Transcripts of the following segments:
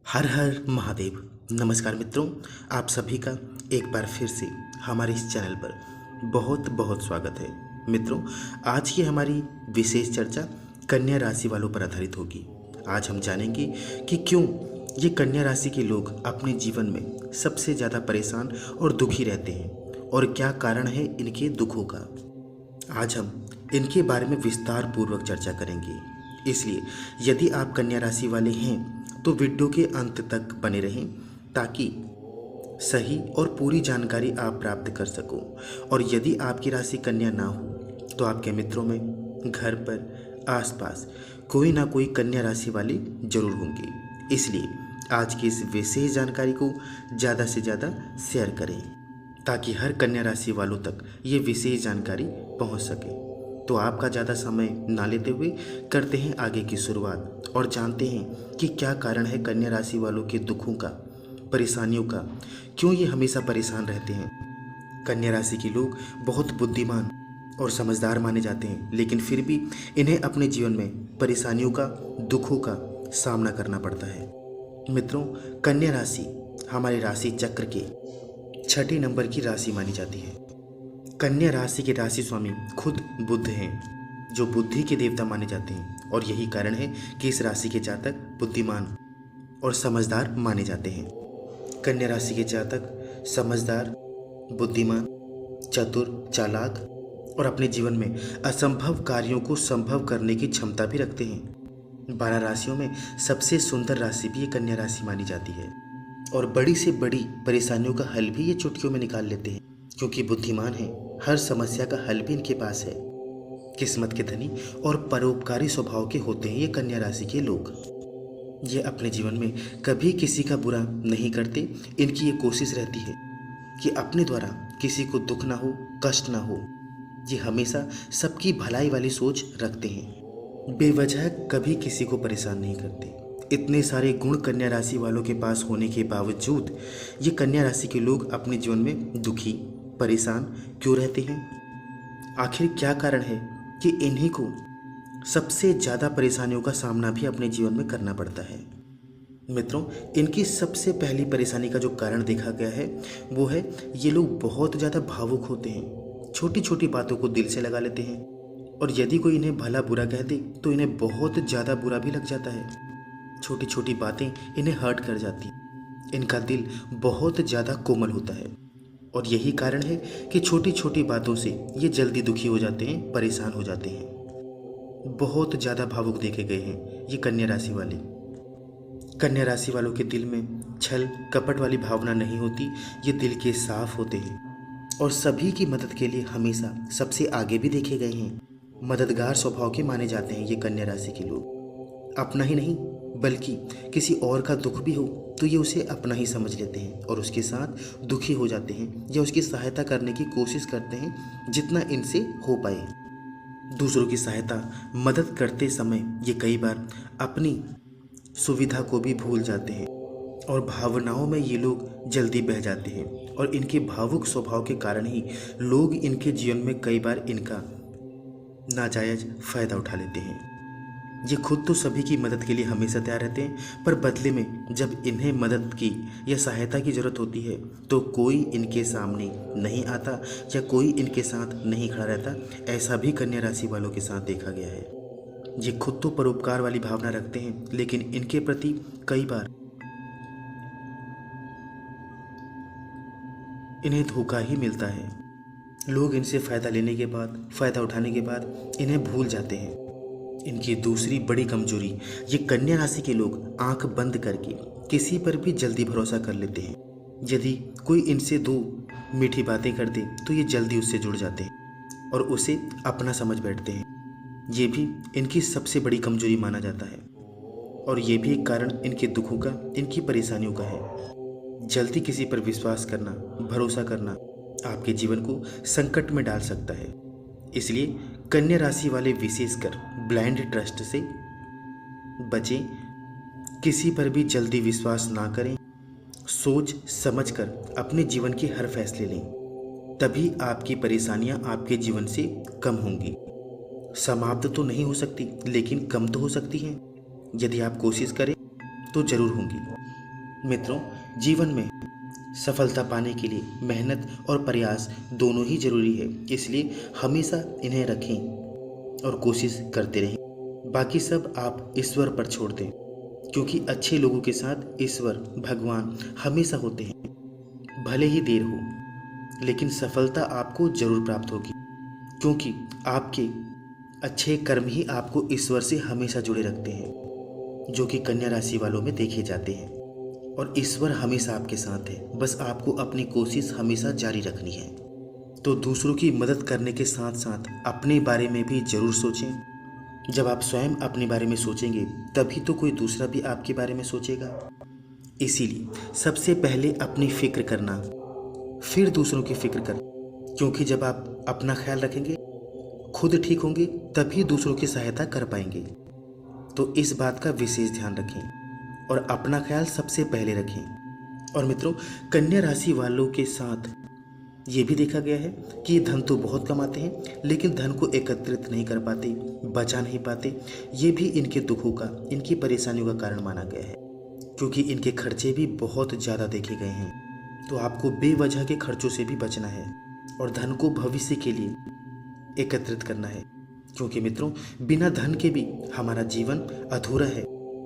हर हर महादेव। नमस्कार मित्रों, आप सभी का एक बार फिर से हमारे इस चैनल पर बहुत बहुत स्वागत है। मित्रों, आज की हमारी विशेष चर्चा कन्या राशि वालों पर आधारित होगी। आज हम जानेंगे कि क्यों ये कन्या राशि के लोग अपने जीवन में सबसे ज़्यादा परेशान और दुखी रहते हैं और क्या कारण है इनके दुखों का। आज हम इनके बारे में विस्तार पूर्वक चर्चा करेंगे, इसलिए यदि आप कन्या राशि वाले हैं तो वीडियो के अंत तक बने रहें ताकि सही और पूरी जानकारी आप प्राप्त कर सको। और यदि आपकी राशि कन्या ना हो तो आपके मित्रों में, घर पर, आसपास कोई ना कोई कन्या राशि वाले जरूर होंगे। इसलिए आज की इस विशेष जानकारी को ज़्यादा से ज़्यादा शेयर करें ताकि हर कन्या राशि वालों तक ये विशेष जानकारी पहुंच सके। तो आपका ज़्यादा समय ना लेते हुए करते हैं आगे की शुरुआत और जानते हैं कि क्या कारण है कन्या राशि वालों के दुखों का, परेशानियों का, क्यों ये हमेशा परेशान रहते हैं। कन्या राशि के लोग बहुत बुद्धिमान और समझदार माने जाते हैं, लेकिन फिर भी इन्हें अपने जीवन में परेशानियों का, दुखों का सामना करना पड़ता है। मित्रों, कन्या राशि हमारे राशि चक्र के 6 नंबर की राशि मानी जाती है। कन्या राशि के राशि स्वामी खुद बुध हैं, जो बुद्धि के देवता माने जाते हैं, और यही कारण है कि इस राशि के जातक बुद्धिमान और समझदार माने जाते हैं। कन्या राशि के जातक समझदार, बुद्धिमान, चतुर, चालाक और अपने जीवन में असंभव कार्यों को संभव करने की क्षमता भी रखते हैं। 12 राशियों में सबसे सुंदर राशि भी ये कन्या राशि मानी जाती है और बड़ी से बड़ी परेशानियों का हल भी ये चुटकियों में निकाल लेते हैं, क्योंकि बुद्धिमान हैं। हर समस्या का हल भी इनके पास है। किस्मत के धनी और परोपकारी स्वभाव के होते हैं ये कन्या राशि के लोग। ये अपने जीवन में कभी किसी का बुरा नहीं करते। इनकी ये कोशिश रहती है कि अपने द्वारा किसी को दुख ना हो, कष्ट ना हो। ये हमेशा सबकी भलाई वाली सोच रखते हैं, बेवजह कभी किसी को परेशान नहीं करते। इतने सारे गुण कन्या राशि वालों के पास होने के बावजूद ये कन्या राशि के लोग अपने जीवन में दुखी, परेशान क्यों रहते हैं? आखिर क्या कारण है कि इन्हीं को सबसे ज़्यादा परेशानियों का सामना भी अपने जीवन में करना पड़ता है? मित्रों, इनकी सबसे पहली परेशानी का जो कारण देखा गया है वो है ये लोग बहुत ज़्यादा भावुक होते हैं। छोटी छोटी बातों को दिल से लगा लेते हैं और यदि कोई इन्हें भला बुरा कह दे तो इन्हें बहुत ज़्यादा बुरा भी लग जाता है। छोटी छोटी बातें इन्हें हर्ट कर जाती। इनका दिल बहुत ज़्यादा कोमल होता है और यही कारण है कि छोटी छोटी बातों से ये जल्दी दुखी हो जाते हैं, परेशान हो जाते हैं। बहुत ज़्यादा भावुक देखे गए हैं ये कन्या राशि वाले। कन्या राशि वालों के दिल में छल कपट वाली भावना नहीं होती। ये दिल के साफ होते हैं और सभी की मदद के लिए हमेशा सबसे आगे भी देखे गए हैं। मददगार स्वभाव के माने जाते हैं ये कन्या राशि के लोग। अपना ही नहीं बल्कि किसी और का दुख भी हो तो ये उसे अपना ही समझ लेते हैं और उसके साथ दुखी हो जाते हैं या उसकी सहायता करने की कोशिश करते हैं जितना इनसे हो पाए। दूसरों की सहायता, मदद करते समय ये कई बार अपनी सुविधा को भी भूल जाते हैं और भावनाओं में ये लोग जल्दी बह जाते हैं और इनके भावुक स्वभाव के कारण ही लोग इनके जीवन में कई बार इनका नाजायज फ़ायदा उठा लेते हैं। ये खुद तो सभी की मदद के लिए हमेशा तैयार रहते हैं, पर बदले में जब इन्हें मदद की या सहायता की ज़रूरत होती है तो कोई इनके सामने नहीं आता या कोई इनके साथ नहीं खड़ा रहता। ऐसा भी कन्या राशि वालों के साथ देखा गया है। ये खुद तो परोपकार वाली भावना रखते हैं, लेकिन इनके प्रति कई बार इन्हें धोखा ही मिलता है। लोग इनसे फ़ायदा लेने के बाद, फ़ायदा उठाने के बाद इन्हें भूल जाते हैं। इनकी दूसरी बड़ी कमजोरी, ये कन्या राशि के लोग आंख बंद करके किसी पर भी जल्दी भरोसा कर लेते हैं। यदि कोई इनसे 2 मीठी बातें कर दे तो ये जल्दी उससे जुड़ जाते हैं और उसे अपना समझ बैठते हैं। ये भी इनकी सबसे बड़ी कमजोरी माना जाता है और ये भी एक कारण इनके दुखों का, इनकी परेशानियों का है। जल्दी किसी पर विश्वास करना, भरोसा करना आपके जीवन को संकट में डाल सकता है। इसलिए कन्या राशि वाले विशेषकर ब्लाइंड ट्रस्ट से बचें। किसी पर भी जल्दी विश्वास ना करें। सोच समझकर अपने जीवन के हर फैसले लें, तभी आपकी परेशानियां आपके जीवन से कम होंगी। समाप्त तो नहीं हो सकती, लेकिन कम तो हो सकती हैं। यदि आप कोशिश करें तो जरूर होंगी। मित्रों, जीवन में सफलता पाने के लिए मेहनत और प्रयास दोनों ही जरूरी है, इसलिए हमेशा इन्हें रखें और कोशिश करते रहें। बाकी सब आप ईश्वर पर छोड़ दें, क्योंकि अच्छे लोगों के साथ ईश्वर भगवान हमेशा होते हैं। भले ही देर हो, लेकिन सफलता आपको जरूर प्राप्त होगी, क्योंकि आपके अच्छे कर्म ही आपको ईश्वर से हमेशा जुड़े रखते हैं, जो कि कन्या राशि वालों में देखे जाते हैं। और ईश्वर हमेशा आपके साथ है, बस आपको अपनी कोशिश हमेशा जारी रखनी है। तो दूसरों की मदद करने के साथ साथ अपने बारे में भी जरूर सोचें। जब आप स्वयं अपने बारे में सोचेंगे, तभी तो कोई दूसरा भी आपके बारे में सोचेगा। इसीलिए सबसे पहले अपनी फिक्र करना, फिर दूसरों की फिक्र करना, क्योंकि जब आप अपना ख्याल रखेंगे, खुद ठीक होंगे, तभी दूसरों की सहायता कर पाएंगे। तो इस बात का विशेष ध्यान रखें और अपना ख्याल सबसे पहले रखें। और मित्रों, कन्या राशि वालों के साथ ये भी देखा गया है कि ये धन तो बहुत कमाते हैं, लेकिन धन को एकत्रित नहीं कर पाते, बचा नहीं पाते। ये भी इनके दुखों का, इनकी परेशानियों का कारण माना गया है, क्योंकि इनके खर्चे भी बहुत ज़्यादा देखे गए हैं। तो आपको बेवजह के खर्चों से भी बचना है और धन को भविष्य के लिए एकत्रित करना है, क्योंकि मित्रों, बिना धन के भी हमारा जीवन अधूरा है।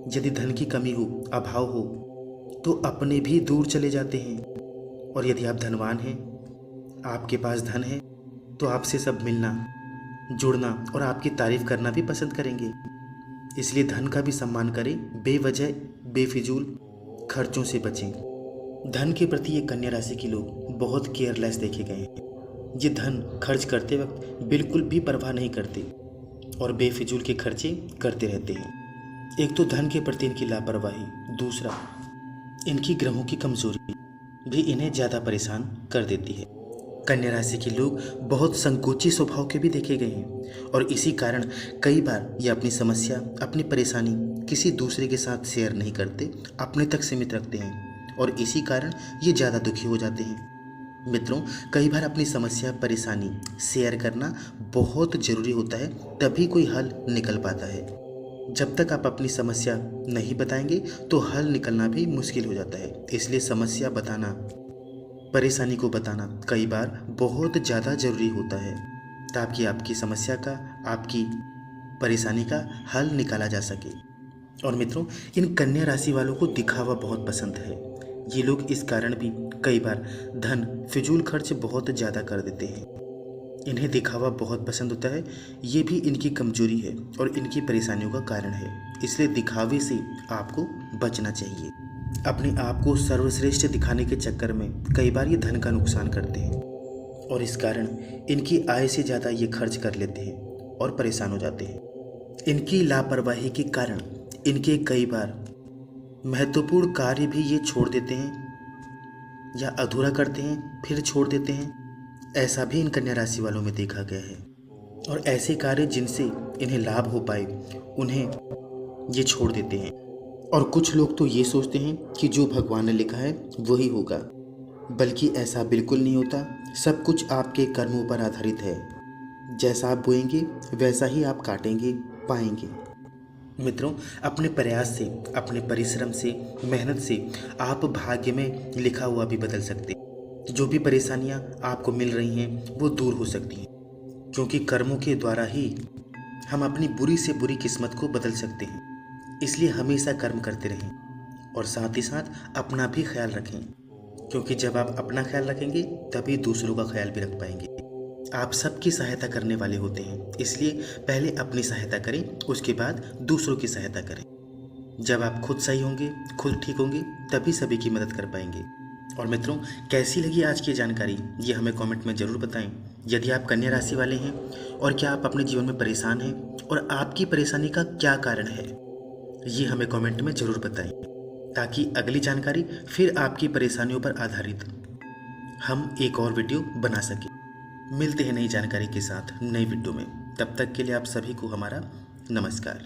यदि धन की कमी हो, अभाव हो, तो अपने भी दूर चले जाते हैं। और यदि आप धनवान हैं, आपके पास धन है, तो आपसे सब मिलना, जुड़ना और आपकी तारीफ करना भी पसंद करेंगे। इसलिए धन का भी सम्मान करें, बेवजह बेफिजूल खर्चों से बचें। धन के प्रति ये कन्या राशि के लोग बहुत केयरलेस देखे गए हैं। ये धन खर्च करते वक्त बिल्कुल भी परवाह नहीं करते और बेफिजूल के खर्चे करते रहते हैं। एक तो धन के प्रति इनकी लापरवाही, दूसरा इनकी ग्रहों की कमजोरी भी इन्हें ज़्यादा परेशान कर देती है। कन्या राशि के लोग बहुत संकोची स्वभाव के भी देखे गए हैं और इसी कारण कई बार ये अपनी समस्या, अपनी परेशानी किसी दूसरे के साथ शेयर नहीं करते, अपने तक सीमित रखते हैं और इसी कारण ये ज़्यादा दुखी हो जाते हैं। मित्रों, कई बार अपनी समस्या, परेशानी शेयर करना बहुत ज़रूरी होता है, तभी कोई हल निकल पाता है। जब तक आप अपनी समस्या नहीं बताएंगे तो हल निकलना भी मुश्किल हो जाता है। इसलिए समस्या बताना, परेशानी को बताना कई बार बहुत ज़्यादा ज़रूरी होता है, ताकि आपकी समस्या का, आपकी परेशानी का हल निकाला जा सके। और मित्रों, इन कन्या राशि वालों को दिखावा बहुत पसंद है। ये लोग इस कारण भी कई बार धन, फिजूल खर्च बहुत ज़्यादा कर देते हैं। इन्हें दिखावा बहुत पसंद होता है। ये भी इनकी कमजोरी है और इनकी परेशानियों का कारण है। इसलिए दिखावे से आपको बचना चाहिए। अपने आप को सर्वश्रेष्ठ दिखाने के चक्कर में कई बार ये धन का नुकसान करते हैं और इस कारण इनकी आय से ज़्यादा ये खर्च कर लेते हैं और परेशान हो जाते हैं। इनकी लापरवाही के कारण इनके कई बार महत्वपूर्ण कार्य भी ये छोड़ देते हैं या अधूरा करते हैं, फिर छोड़ देते हैं। ऐसा भी इन कन्या राशि वालों में देखा गया है। और ऐसे कार्य जिनसे इन्हें लाभ हो पाए, उन्हें ये छोड़ देते हैं। और कुछ लोग तो ये सोचते हैं कि जो भगवान ने लिखा है वही होगा, बल्कि ऐसा बिल्कुल नहीं होता। सब कुछ आपके कर्मों पर आधारित है। जैसा आप बोएंगे वैसा ही आप काटेंगे, पाएंगे। मित्रों, अपने प्रयास से, अपने परिश्रम से, मेहनत से आप भाग्य में लिखा हुआ भी बदल सकते हैं। जो भी परेशानियां आपको मिल रही हैं वो दूर हो सकती हैं, क्योंकि कर्मों के द्वारा ही हम अपनी बुरी से बुरी किस्मत को बदल सकते हैं। इसलिए हमेशा कर्म करते रहें और साथ ही साथ अपना भी ख्याल रखें, क्योंकि जब आप अपना ख्याल रखेंगे तभी दूसरों का ख्याल भी रख पाएंगे। आप सबकी सहायता करने वाले होते हैं, इसलिए पहले अपनी सहायता करें, उसके बाद दूसरों की सहायता करें। जब आप खुद सही होंगे, खुद ठीक होंगे, तभी सभी की मदद कर पाएंगे। और मित्रों, कैसी लगी आज की जानकारी, ये हमें कमेंट में ज़रूर बताएं। यदि आप कन्या राशि वाले हैं और क्या आप अपने जीवन में परेशान हैं और आपकी परेशानी का क्या कारण है, ये हमें कमेंट में ज़रूर बताएं, ताकि अगली जानकारी फिर आपकी परेशानियों पर आधारित हम एक और वीडियो बना सकें। मिलते हैं नई जानकारी के साथ नई वीडियो में। तब तक के लिए आप सभी को हमारा नमस्कार।